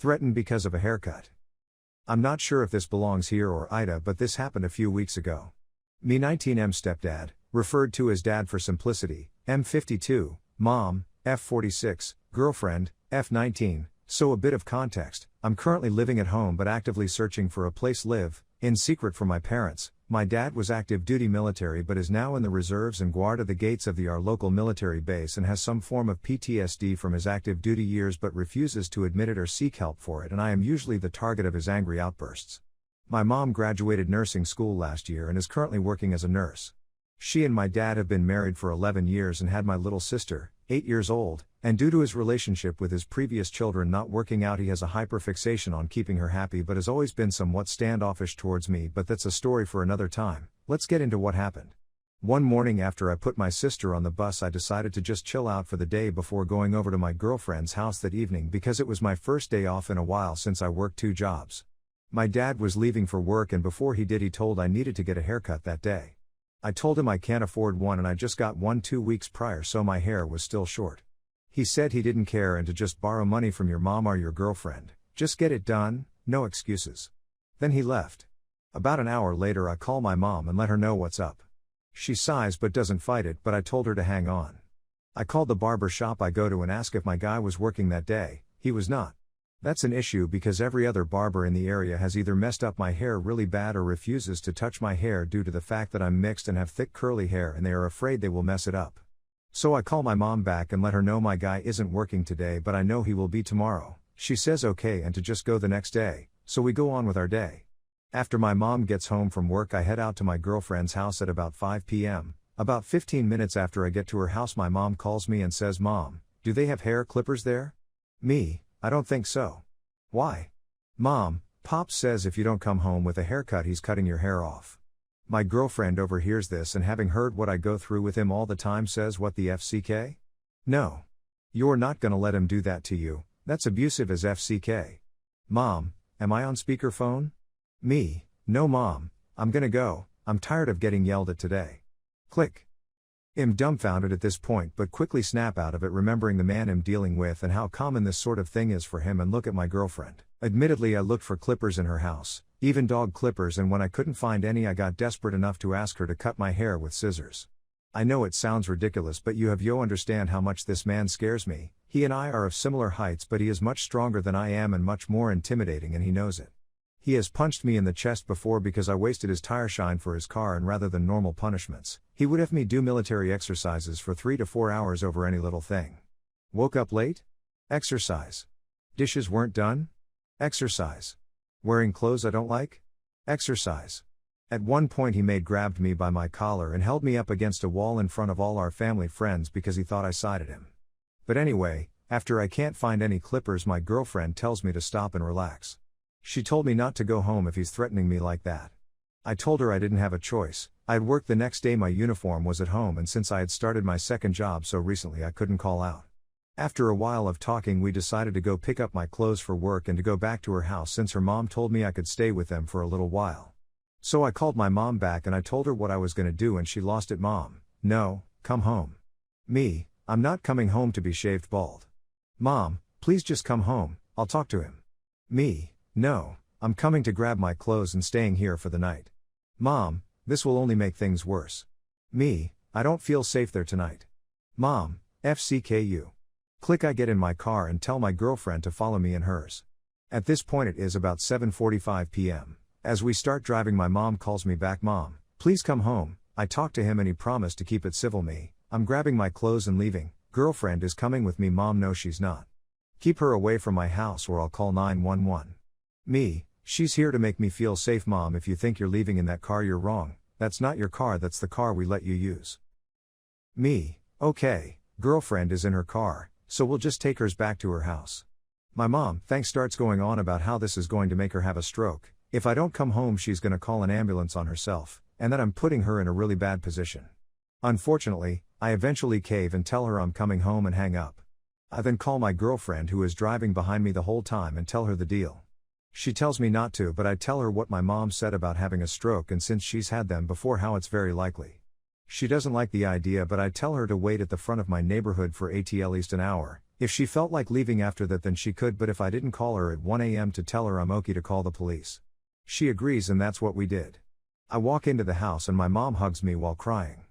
Threatened because of a haircut. I'm not sure if this belongs here or Ida, but this happened a few weeks ago. Me 19M stepdad, referred to as dad for simplicity, M52, mom, F46, girlfriend, F19. So a bit of context, I'm currently living at home but actively searching for a place live, in secret from my parents. My dad was active duty military but is now in the reserves and guard at the gates of our local military base and has some form of PTSD from his active duty years but refuses to admit it or seek help for it, and I am usually the target of his angry outbursts. My mom graduated nursing school last year and is currently working as a nurse. She and my dad have been married for 11 years and had my little sister, 8 years old, and due to his relationship with his previous children not working out, he has a hyperfixation on keeping her happy but has always been somewhat standoffish towards me, but that's a story for another time. Let's get into what happened. One morning after I put my sister on the bus, I decided to just chill out for the day before going over to my girlfriend's house that evening because it was my first day off in a while since I worked 2 jobs. My dad was leaving for work, and before he did he told I needed to get a haircut that day. I told him I can't afford one and I just got one 2 weeks prior, so my hair was still short. He said he didn't care and to just borrow money from your mom or your girlfriend, just get it done, no excuses. Then he left. About an hour later I call my mom and let her know what's up. She sighs but doesn't fight it, but I told her to hang on. I called the barber shop I go to and asked if my guy was working that day. He was not. That's an issue because every other barber in the area has either messed up my hair really bad or refuses to touch my hair due to the fact that I'm mixed and have thick curly hair and they are afraid they will mess it up. So I call my mom back and let her know my guy isn't working today but I know he will be tomorrow. She says okay and to just go the next day, so we go on with our day. After my mom gets home from work I head out to my girlfriend's house at about 5 p.m. About 15 minutes after I get to her house my mom calls me and says, "Mom, do they have hair clippers there?" Me, I don't think so. Why? Mom, Pops says if you don't come home with a haircut he's cutting your hair off. My girlfriend overhears this and having heard what I go through with him all the time says, "What the FCK? No. You're not gonna let him do that to you, that's abusive as FCK. Mom, am I on speakerphone?" Me, no mom, I'm gonna go, I'm tired of getting yelled at today. Click. I'm dumbfounded at this point but quickly snap out of it remembering the man I'm dealing with and how common this sort of thing is for him and look at my girlfriend. Admittedly I looked for clippers in her house, even dog clippers, and when I couldn't find any I got desperate enough to ask her to cut my hair with scissors. I know it sounds ridiculous but you understand how much this man scares me. He and I are of similar heights but he is much stronger than I am and much more intimidating and he knows it. He has punched me in the chest before because I wasted his tire shine for his car and rather than normal punishments, he would have me do military exercises for 3 to 4 hours over any little thing. Woke up late? Exercise. Dishes weren't done? Exercise. Wearing clothes I don't like? Exercise. At one point he grabbed me by my collar and held me up against a wall in front of all our family friends because he thought I sided him. But anyway, after I can't find any clippers my girlfriend tells me to stop and relax. She told me not to go home if he's threatening me like that. I told her I didn't have a choice. I had worked the next day, my uniform was at home, and since I had started my second job so recently I couldn't call out. After a while of talking we decided to go pick up my clothes for work and to go back to her house since her mom told me I could stay with them for a little while. So I called my mom back and I told her what I was gonna do and she lost it. "Mom, no, come home." Me, "I'm not coming home to be shaved bald." "Mom, please just come home, I'll talk to him." Me, "No, I'm coming to grab my clothes and staying here for the night." "Mom, this will only make things worse." Me, "I don't feel safe there tonight." "Mom, FCKU. Click. I get in my car and tell my girlfriend to follow me in hers. At this point it is about 7:45 p.m. As we start driving my mom calls me back, "Mom, please come home." I talk to him and he promised to keep it civil. Me, I'm grabbing my clothes and leaving. Girlfriend is coming with me. "Mom, no she's not. Keep her away from my house or I'll call 911. Me, "She's here to make me feel safe." "Mom, if you think you're leaving in that car you're wrong, that's not your car, that's the car we let you use." Me, "Okay." Girlfriend is in her car, so we'll just take hers back to her house. My mom, thanks, starts going on about how this is going to make her have a stroke. If I don't come home she's gonna call an ambulance on herself, and that I'm putting her in a really bad position. Unfortunately, I eventually cave and tell her I'm coming home and hang up. I then call my girlfriend who is driving behind me the whole time and tell her the deal. She tells me not to, but I tell her what my mom said about having a stroke and since she's had them before how it's very likely. She doesn't like the idea, but I tell her to wait at the front of my neighborhood for at least an hour, If she felt like leaving after that then she could, but if I didn't call her at 1 a.m. to tell her I'm okay to call the police. She agrees and that's what we did. I walk into the house and my mom hugs me while crying.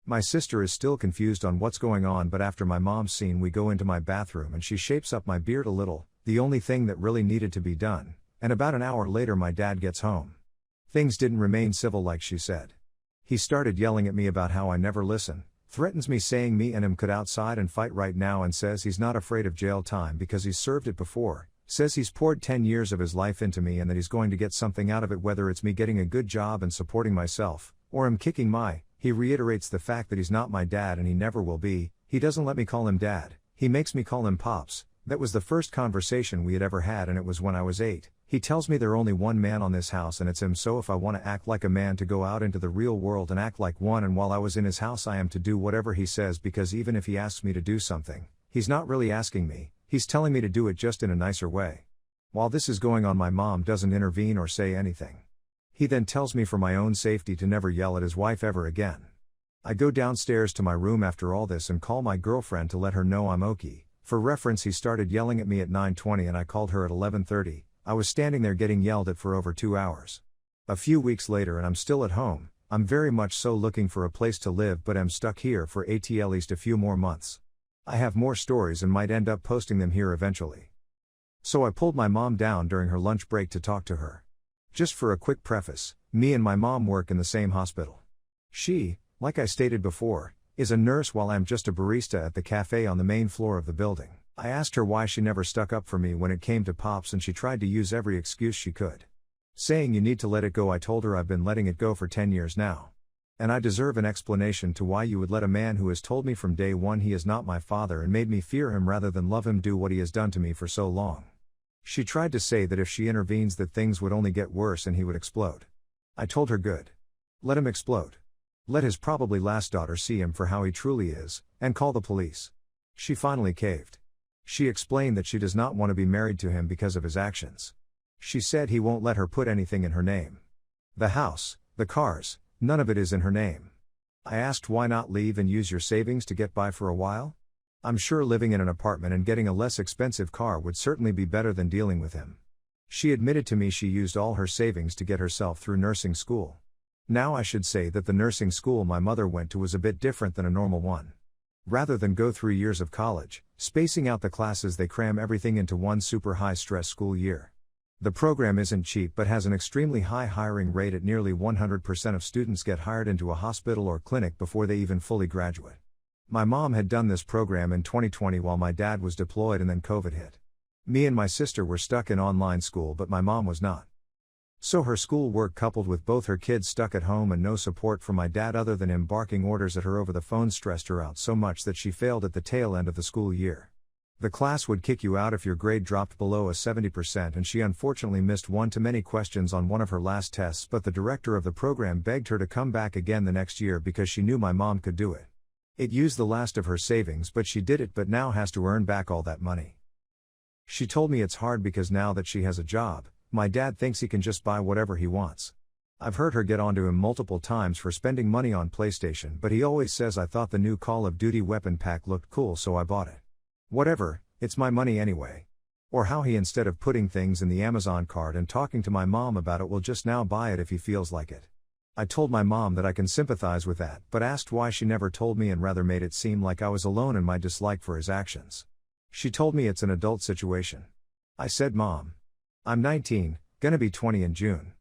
My sister is still confused on what's going on, but after my mom's scene we go into my bathroom and she shapes up my beard a little, the only thing that really needed to be done, and about an hour later my dad gets home. Things didn't remain civil like she said. He started yelling at me about how I never listen, threatens me saying me and him could outside and fight right now, and says he's not afraid of jail time because he's served it before, says he's poured 10 years of his life into me and that he's going to get something out of it, whether it's me getting a good job and supporting myself, or him kicking my. He reiterates the fact that he's not my dad and he never will be. He doesn't let me call him dad, he makes me call him pops. That was the first conversation we had ever had and it was when I was 8. He tells me there's only one man on this house and it's him, so if I want to act like a man to go out into the real world and act like one, and while I was in his house I am to do whatever he says, because even if he asks me to do something, he's not really asking me, he's telling me to do it just in a nicer way. While this is going on my mom doesn't intervene or say anything. He then tells me for my own safety to never yell at his wife ever again. I go downstairs to my room after all this and call my girlfriend to let her know I'm okay. For reference, he started yelling at me at 9:20 and I called her at 11:30. I was standing there getting yelled at for over 2 hours. A few weeks later and I'm still at home. I'm very much so looking for a place to live, but am stuck here for at least a few more months. I have more stories and might end up posting them here eventually. So I pulled my mom down during her lunch break to talk to her. Just for a quick preface, me and my mom work in the same hospital. She, like I stated before, is a nurse while I'm just a barista at the cafe on the main floor of the building. I asked her why she never stuck up for me when it came to Pops and she tried to use every excuse she could. Saying you need to let it go, I told her I've been letting it go for 10 years now. And I deserve an explanation to why you would let a man who has told me from day one he is not my father and made me fear him rather than love him do what he has done to me for so long. She tried to say that if she intervenes that things would only get worse and he would explode. I told her good. Let him explode. Let his probably last daughter see him for how he truly is, and call the police. She finally caved. She explained that she does not want to be married to him because of his actions. She said he won't let her put anything in her name. The house, the cars, none of it is in her name. I asked why not leave and use your savings to get by for a while? I'm sure living in an apartment and getting a less expensive car would certainly be better than dealing with him. She admitted to me she used all her savings to get herself through nursing school. Now I should say that the nursing school my mother went to was a bit different than a normal one. Rather than go through years of college, spacing out the classes, they cram everything into one super high stress school year. The program isn't cheap but has an extremely high hiring rate at nearly 100% of students get hired into a hospital or clinic before they even fully graduate. My mom had done this program in 2020 while my dad was deployed and then COVID hit. Me and my sister were stuck in online school but my mom was not. So her school work coupled with both her kids stuck at home and no support from my dad other than him barking orders at her over the phone stressed her out so much that she failed at the tail end of the school year. The class would kick you out if your grade dropped below a 70% and she unfortunately missed one too many questions on one of her last tests, but the director of the program begged her to come back again the next year because she knew my mom could do it. It used the last of her savings but she did it, but now has to earn back all that money. She told me it's hard because now that she has a job, my dad thinks he can just buy whatever he wants. I've heard her get onto him multiple times for spending money on PlayStation, but he always says I thought the new Call of Duty weapon pack looked cool so I bought it. Whatever, it's my money anyway. Or how he, instead of putting things in the Amazon cart and talking to my mom about it, will just now buy it if he feels like it. I told my mom that I can sympathize with that, but asked why she never told me and rather made it seem like I was alone in my dislike for his actions. She told me it's an adult situation. I said, Mom, I'm 19, gonna be 20 in June.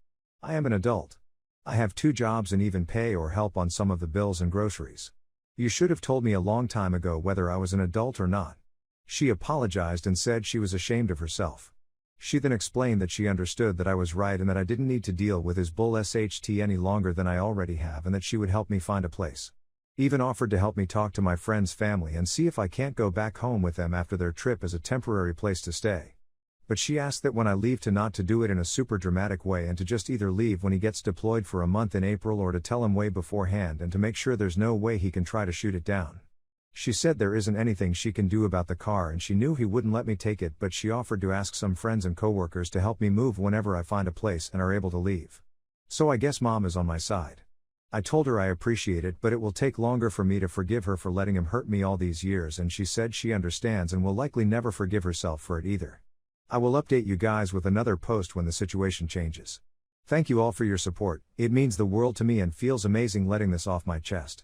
I am an adult. I have 2 jobs and even pay or help on some of the bills and groceries. You should have told me a long time ago whether I was an adult or not. She apologized and said she was ashamed of herself. She then explained that she understood that I was right and that I didn't need to deal with his bull SHT any longer than I already have, and that she would help me find a place. Even offered to help me talk to my friend's family and see if I can't go back home with them after their trip as a temporary place to stay. But she asked that when I leave to not to do it in a super dramatic way and to just either leave when he gets deployed for a month in April or to tell him way beforehand and to make sure there's no way he can try to shoot it down. She said there isn't anything she can do about the car and she knew he wouldn't let me take it, but she offered to ask some friends and coworkers to help me move whenever I find a place and are able to leave. So I guess Mom is on my side. I told her I appreciate it, but it will take longer for me to forgive her for letting him hurt me all these years, and she said she understands and will likely never forgive herself for it either. I will update you guys with another post when the situation changes. Thank you all for your support, it means the world to me and feels amazing letting this off my chest.